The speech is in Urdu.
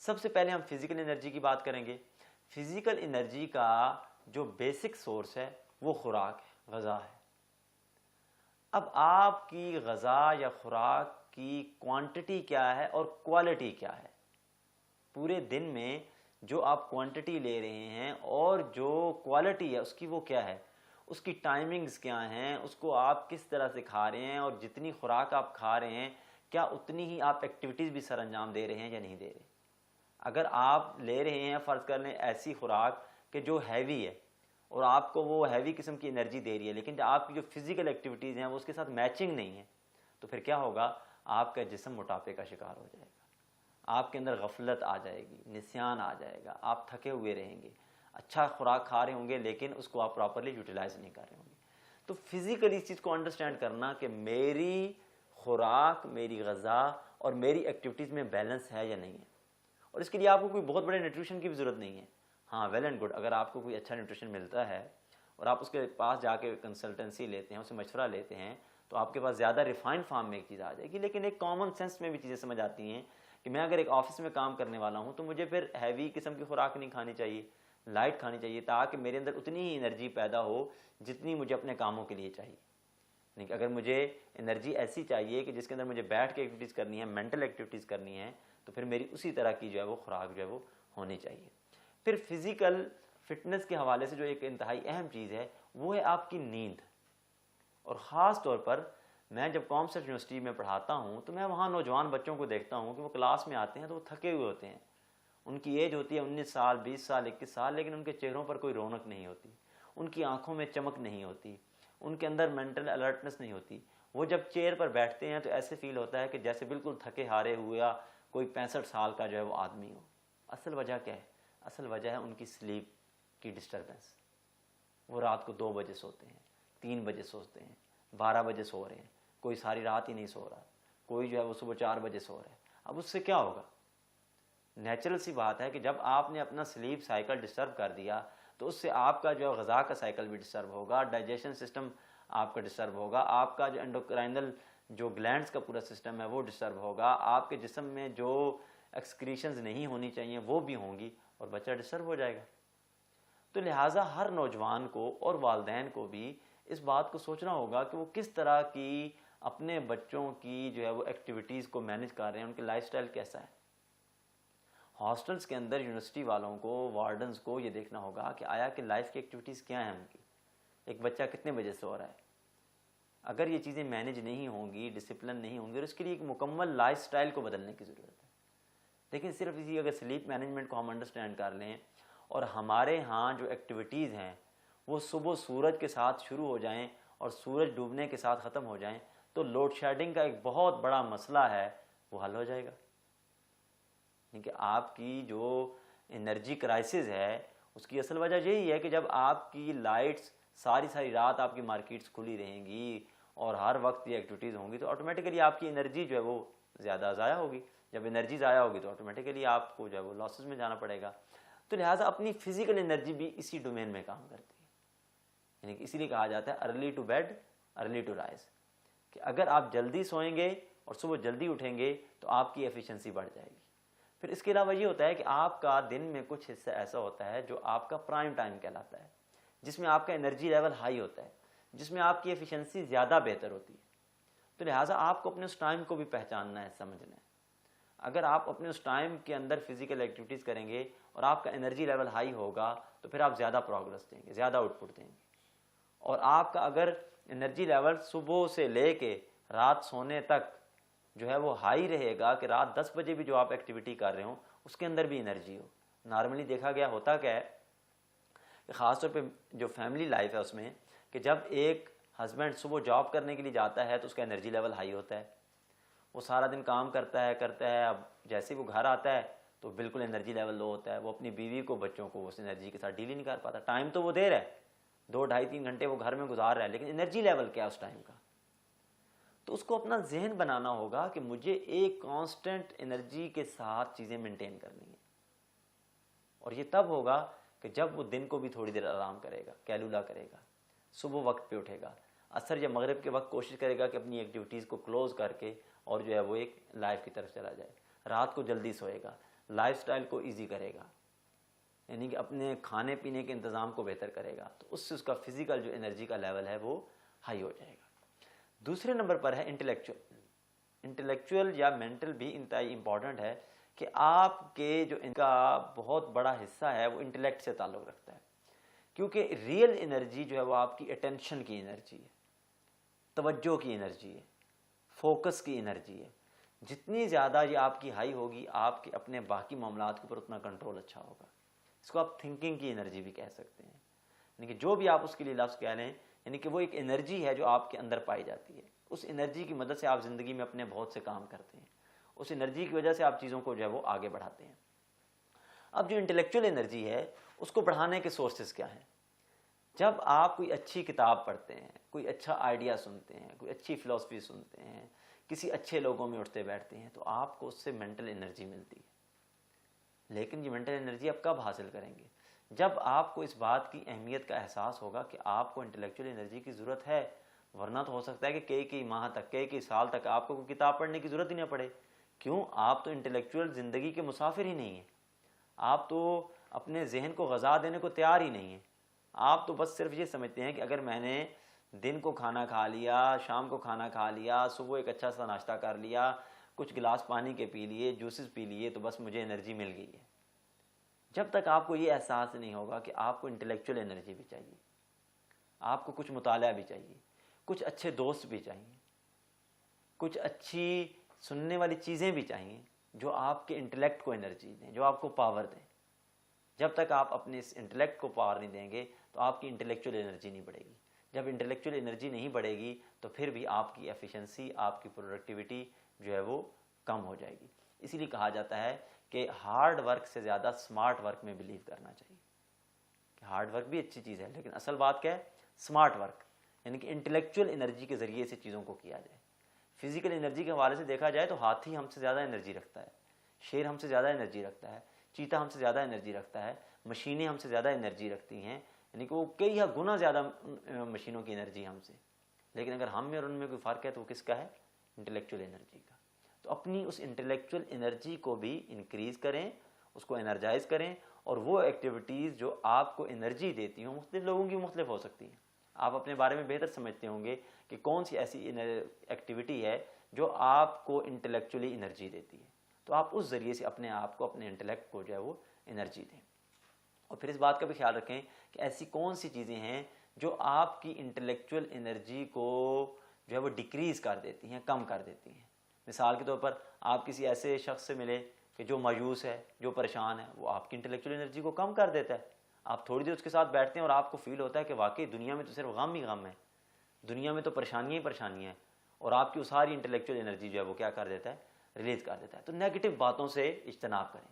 سب سے پہلے ہم فزیکل انرجی کی بات کریں گے۔ فزیکل انرجی کا جو بیسک سورس ہے وہ خوراک ہے، غذا ہے۔ اب آپ کی غذا یا خوراک کی کوانٹٹی کیا ہے اور کوالٹی کیا ہے؟ پورے دن میں جو آپ کوانٹٹی لے رہے ہیں اور جو کوالٹی ہے اس کی وہ کیا ہے، اس کی ٹائمنگز کیا ہیں، اس کو آپ کس طرح سے کھا رہے ہیں، اور جتنی خوراک آپ کھا رہے ہیں کیا اتنی ہی آپ ایکٹیویٹیز بھی سر انجام دے رہے ہیں یا نہیں دے رہے۔ اگر آپ لے رہے ہیں فرض کر لیں ایسی خوراک کہ جو ہیوی ہے اور آپ کو وہ ہیوی قسم کی انرجی دے رہی ہے، لیکن آپ کی جو فزیکل ایکٹیویٹیز ہیں وہ اس کے ساتھ میچنگ نہیں ہے، تو پھر کیا ہوگا، آپ کا جسم موٹاپے کا شکار ہو جائے گا، آپ کے اندر غفلت آ جائے گی، نسیان آ جائے گا، آپ تھکے ہوئے رہیں گے، اچھا خوراک کھا رہے ہوں گے لیکن اس کو آپ پراپرلی یوٹیلائز نہیں کر رہے ہوں گے۔ تو فزیکلی اس چیز کو انڈرسٹینڈ کرنا کہ میری خوراک، میری غذا اور میری ایکٹیویٹیز میں بیلنس ہے یا نہیں ہے، اور اس کے لیے آپ کو کوئی بہت بڑے نیوٹریشن کی بھی ضرورت نہیں ہے۔ ہاں ویل اینڈ گڈ، اگر آپ کو کوئی اچھا نیوٹریشن ملتا ہے اور آپ اس کے پاس جا کے کنسلٹنسی لیتے ہیں، اس سے مشورہ لیتے ہیں، تو آپ کے پاس زیادہ ریفائنڈ فارم میں ایک چیز آ جائے گی، لیکن ایک کامن سینس میں بھی چیزیں سمجھ آتی ہیں کہ میں اگر ایک آفس میں کام کرنے والا ہوں تو مجھے پھر ہیوی قسم کی خوراک نہیں کھانی چاہیے، لائٹ کھانی چاہیے، تاکہ میرے اندر اتنی ہی انرجی پیدا ہو جتنی مجھے اپنے کاموں کے لیے چاہیے۔ لیکن اگر مجھے انرجی ایسی چاہیے کہ جس کے اندر مجھے بیٹھ کے ایکٹیویٹیز کرنی ہے، مینٹل ایکٹیویٹیز کرنی ہے، تو پھر میری اسی طرح کی جو ہے وہ خوراک جو ہے وہ ہونی چاہیے۔ پھر فزیکل فٹنس کے حوالے سے جو ایک انتہائی اہم چیز ہے وہ ہے آپ کی نیند، اور خاص طور پر میں جب کامسٹ یونیورسٹی میں پڑھاتا ہوں تو میں وہاں نوجوان بچوں کو دیکھتا ہوں کہ وہ کلاس میں آتے ہیں تو وہ تھکے ہوئے ہوتے ہیں، ان کی ایج ہوتی ہے 19 سال، 20 سال، 21 سال، لیکن ان کے چہروں پر کوئی رونق نہیں ہوتی، ان کی آنکھوں میں چمک نہیں ہوتی، ان کے اندر مینٹل الرٹنس نہیں ہوتی۔ وہ جب چیئر پر بیٹھتے ہیں تو ایسے فیل ہوتا ہے کہ جیسے بالکل تھکے ہارے ہوئے یا کوئی 65 سال کا جو ہے وہ آدمی ہو۔ اصل وجہ کیا ہے؟ اصل وجہ ہے ان کی سلیپ کی ڈسٹربنس۔ وہ رات کو 2 بجے سوتے ہیں، 3 بجے سوتے ہیں، 12 بجے سو رہے ہیں، کوئی ساری رات ہی نہیں سو رہا، کوئی جو ہے وہ صبح 4 بجے سو رہا ہے۔ اب اس سے کیا ہوگا؟ نیچرل سی بات ہے کہ جب آپ نے اپنا سلیپ سائیکل ڈسٹرب کر دیا تو اس سے آپ کا جو غذا کا سائیکل بھی ڈسٹرب ہوگا، ڈائجیشن سسٹم آپ کا ڈسٹرب ہوگا، آپ کا جو انڈوکرائنل جو گلینڈز کا پورا سسٹم ہے وہ ڈسٹرب ہوگا، آپ کے جسم میں جو ایکسکریشنز نہیں ہونی چاہیے وہ بھی ہوں گی، اور بچہ ڈسٹرب ہو جائے گا۔ تو لہٰذا ہر نوجوان کو اور والدین کو بھی اس بات کو سوچنا ہوگا کہ وہ کس طرح کی اپنے بچوں کی جو ہے وہ ایکٹیویٹیز کو مینیج کر رہے ہیں، ان کی لائف سٹائل کیسا ہے۔ ہاسٹلس کے اندر یونیورسٹی والوں کو، وارڈنز کو یہ دیکھنا ہوگا کہ آیا کہ لائف کی ایکٹیویٹیز کیا ہیں ان کی، ایک بچہ کتنے بجے سو رہا ہے۔ اگر یہ چیزیں مینیج نہیں ہوں گی، ڈسپلن نہیں ہوں گی، اور اس کے لیے ایک مکمل لائف سٹائل کو بدلنے کی ضرورت ہے۔ لیکن صرف اسی اگر سلیپ مینجمنٹ کو ہم انڈرسٹینڈ کر لیں اور ہمارے ہاں جو ایکٹیویٹیز ہیں وہ صبح سورج کے ساتھ شروع ہو جائیں اور سورج ڈوبنے کے ساتھ ختم ہو جائیں، تو لوڈ شیڈنگ کا ایک بہت بڑا مسئلہ ہے وہ حل ہو جائے گا۔ کیونکہ آپ کی جو انرجی کرائسس ہے اس کی اصل وجہ یہی ہے کہ جب آپ کی لائٹس ساری رات آپ کی مارکیٹس کھلی رہیں گی اور ہر وقت یہ ایکٹیویٹیز ہوں گی تو آٹومیٹیکلی آپ کی انرجی جو ہے وہ زیادہ ضائع ہوگی۔ جب انرجی ضائع ہوگی تو آٹومیٹیکلی آپ کو جو ہے وہ لاسز میں جانا پڑے گا۔ تو لہٰذا اپنی فزیکل انرجی بھی اسی ڈومین میں کام کرتی ہے، یعنی کہ اسی لیے کہا جاتا ہے early to bed early to rise, کہ اگر آپ جلدی سوئیں گے اور صبح جلدی اٹھیں گے تو آپ کی ایفیشنسی بڑھ جائے گی۔ پھر اس کے علاوہ یہ ہوتا ہے کہ آپ کا دن میں کچھ حصہ ایسا ہوتا ہے جو آپ کا پرائم ٹائم کہلاتا ہے، جس میں آپ کا انرجی لیول ہائی ہوتا ہے، جس میں آپ کی ایفیشنسی زیادہ بہتر ہوتی ہے۔ تو لہٰذا آپ کو اپنے اس ٹائم کو بھی پہچاننا ہے، سمجھنا ہے۔ اگر آپ اپنے اس ٹائم کے اندر فزیکل ایکٹیویٹیز کریں گے اور آپ کا انرجی لیول ہائی ہوگا تو پھر آپ زیادہ پروگرس دیں گے، زیادہ آؤٹ پٹ دیں گے۔ اور آپ کا اگر انرجی لیول صبح سے لے کے رات سونے تک جو ہے وہ ہائی رہے گا کہ رات 10 بجے بھی جو آپ ایکٹیویٹی کر رہے ہوں اس کے اندر بھی انرجی ہو۔ نارملی دیکھا گیا ہوتا کیا ہے کہ خاص طور پہ جو فیملی لائف ہے اس میں کہ جب ایک ہسبینڈ صبح جاب کرنے کے لیے جاتا ہے تو اس کا انرجی لیول ہائی ہوتا ہے، وہ سارا دن کام کرتا ہے، اب جیسے وہ گھر آتا ہے تو بالکل انرجی لیول لو ہوتا ہے، وہ اپنی بیوی کو، بچوں کو اس انرجی کے ساتھ ڈیل ہی نہیں کر پاتا۔ ٹائم تو وہ دے رہا ہے، 2 ڈھائی 3 گھنٹے وہ گھر میں گزار رہا ہے، لیکن انرجی لیول کیا ہے اس ٹائم کا؟ تو اس کو اپنا ذہن بنانا ہوگا کہ مجھے ایک کانسٹنٹ انرجی کے ساتھ چیزیں مینٹین کرنی ہیں، اور یہ تب ہوگا کہ جب وہ دن کو بھی تھوڑی دیر آرام کرے گا، کیلولا کرے گا، صبح وقت پہ اٹھے گا، عصر یا مغرب کے وقت کوشش کرے گا کہ اپنی ایکٹیویٹیز کو کلوز کر کے اور جو ہے وہ ایک لائف کی طرف چلا جائے، رات کو جلدی سوئے گا، لائف سٹائل کو ایزی کرے گا، یعنی کہ اپنے کھانے پینے کے انتظام کو بہتر کرے گا، تو اس سے اس کا فزیکل جو انرجی کا لیول ہے وہ ہائی ہو جائے گا۔ دوسرے نمبر پر ہے انٹلیکچوئل یا مینٹل بھی انتہائی امپورٹنٹ ہے کہ آپ کے جو ان کا بہت بڑا حصہ ہے وہ انٹلیکٹ سے تعلق رکھتا ہے، کیونکہ ریئل انرجی جو ہے وہ آپ کی اٹینشن کی انرجی ہے، توجہ کی انرجی ہے، فوکس کی انرجی ہے۔ جتنی زیادہ یہ آپ کی ہائی ہوگی، آپ کے اپنے باقی معاملات کے اوپر اتنا کنٹرول اچھا ہوگا۔ اس کو آپ تھنکنگ کی انرجی بھی کہہ سکتے ہیں، یعنی کہ جو بھی آپ اس کے لیے لفظ کہہ لیں، یعنی کہ وہ ایک انرجی ہے جو آپ کے اندر پائی جاتی ہے۔ اس انرجی کی مدد سے آپ زندگی میں اپنے بہت سے کام کرتے ہیں، اس انرجی کی وجہ سے آپ چیزوں کو جو ہے وہ آگے بڑھاتے ہیں۔ اب جو انٹلیکچوئل انرجی ہے اس کو بڑھانے کے سورسز کیا ہیں؟ جب آپ کوئی اچھی کتاب پڑھتے ہیں، کوئی اچھا آئیڈیا سنتے ہیں، کوئی اچھی فلسفی سنتے ہیں، کسی اچھے لوگوں میں اٹھتے بیٹھتے ہیں، تو آپ کو اس سے مینٹل انرجی ملتی ہے۔ لیکن یہ مینٹل انرجی آپ کب حاصل کریں گے؟ جب آپ کو اس بات کی اہمیت کا احساس ہوگا کہ آپ کو انٹلیکچوئل انرجی کی ضرورت ہے، ورنہ تو ہو سکتا ہے کہ کئی ماہ تک، کئی سال تک آپ کو کوئی کتاب پڑھنے کی ضرورت ہی نہ پڑے۔ کیوں؟ آپ تو انٹلیکچوئل زندگی کے مسافر ہی نہیں ہیں، آپ تو اپنے ذہن کو غذا دینے کو تیار ہی نہیں ہیں۔ آپ تو بس صرف یہ سمجھتے ہیں کہ اگر میں نے دن کو کھانا کھا لیا، شام کو کھانا کھا لیا، صبح ایک اچھا سا ناشتہ کر لیا، کچھ گلاس پانی کے پی لیے، جوسز پی لیے، تو بس مجھے انرجی مل گئی ہے۔ جب تک آپ کو یہ احساس نہیں ہوگا کہ آپ کو انٹلیکچوئل انرجی بھی چاہیے، آپ کو کچھ مطالعہ بھی چاہیے، کچھ اچھے دوست بھی چاہیے، کچھ اچھی سننے والی چیزیں بھی چاہیے جو آپ کے انٹلیکٹ کو انرجی دیں، جو آپ کو پاور دیں۔ جب تک آپ اپنے اس انٹلیکٹ کو پاور نہیں دیں گے تو آپ کی انٹلیکچوئل انرجی نہیں بڑھے گی۔ جب انٹلیکچوئل انرجی نہیں بڑھے گی تو پھر بھی آپ کی ایفیشنسی، آپ کی پروڈکٹیوٹی جو ہے وہ کم ہو جائے گی۔ اسی لیے کہا جاتا ہے کہ ہارڈ ورک سے زیادہ سمارٹ ورک میں بلیو کرنا چاہیے، کہ ہارڈ ورک بھی اچھی چیز ہے لیکن اصل بات کیا ہے؟ سمارٹ ورک، یعنی کہ انٹلیکچوئل انرجی کے ذریعے سے چیزوں کو کیا جائے۔ فزیکل انرجی کے حوالے سے دیکھا جائے تو ہاتھی ہم سے زیادہ انرجی رکھتا ہے، شیر ہم سے زیادہ انرجی رکھتا ہے، چیتا ہم سے زیادہ انرجی رکھتا ہے، مشینیں ہم سے زیادہ انرجی رکھتی ہیں، یعنی کہ وہ کئی گنا زیادہ مشینوں کی انرجی ہم سے۔ لیکن اگر ہم میں اور ان میں کوئی فرق ہے تو وہ کس کا ہے؟ انٹلیکچوئل انرجی کا۔ تو اپنی اس انٹلیکچوئل انرجی کو بھی انکریز کریں، اس کو انرجائز کریں، اور وہ ایکٹیویٹیز جو آپ کو انرجی دیتی ہوں، مختلف لوگوں کی مختلف ہو سکتی ہیں۔ آپ اپنے بارے میں بہتر سمجھتے ہوں گے کہ کون سی ایسی ایکٹیویٹی ہے جو آپ کو انٹلیکچولی انرجی دیتی ہے، تو آپ اس ذریعے سے اپنے آپ کو، اپنے انٹلیکٹ کو جو ہے وہ انرجی دیں۔ اور پھر اس بات کا بھی خیال رکھیں کہ ایسی کون سی چیزیں ہیں جو آپ کی انٹلیکچوئل انرجی کو جو ہے وہ ڈیکریز کر دیتی ہیں، کم کر دیتی ہیں۔ مثال کے طور پر آپ کسی ایسے شخص سے ملے کہ جو مایوس ہے، جو پریشان ہے، وہ آپ کی انٹلیکچوئل انرجی کو کم کر دیتا ہے۔ آپ تھوڑی دیر اس کے ساتھ بیٹھتے ہیں اور آپ کو فیل ہوتا ہے کہ واقعی دنیا میں تو صرف غم ہی غم ہے، دنیا میں تو پریشانیاں ہی پریشانیاں ہیں، اور آپ کی وہ ساری انٹلیکچوئل انرجی جو ہے وہ کیا کر دیتا ہے؟ ریلیز کر دیتا ہے۔ تو نیگیٹو باتوں سے اجتناب کریں۔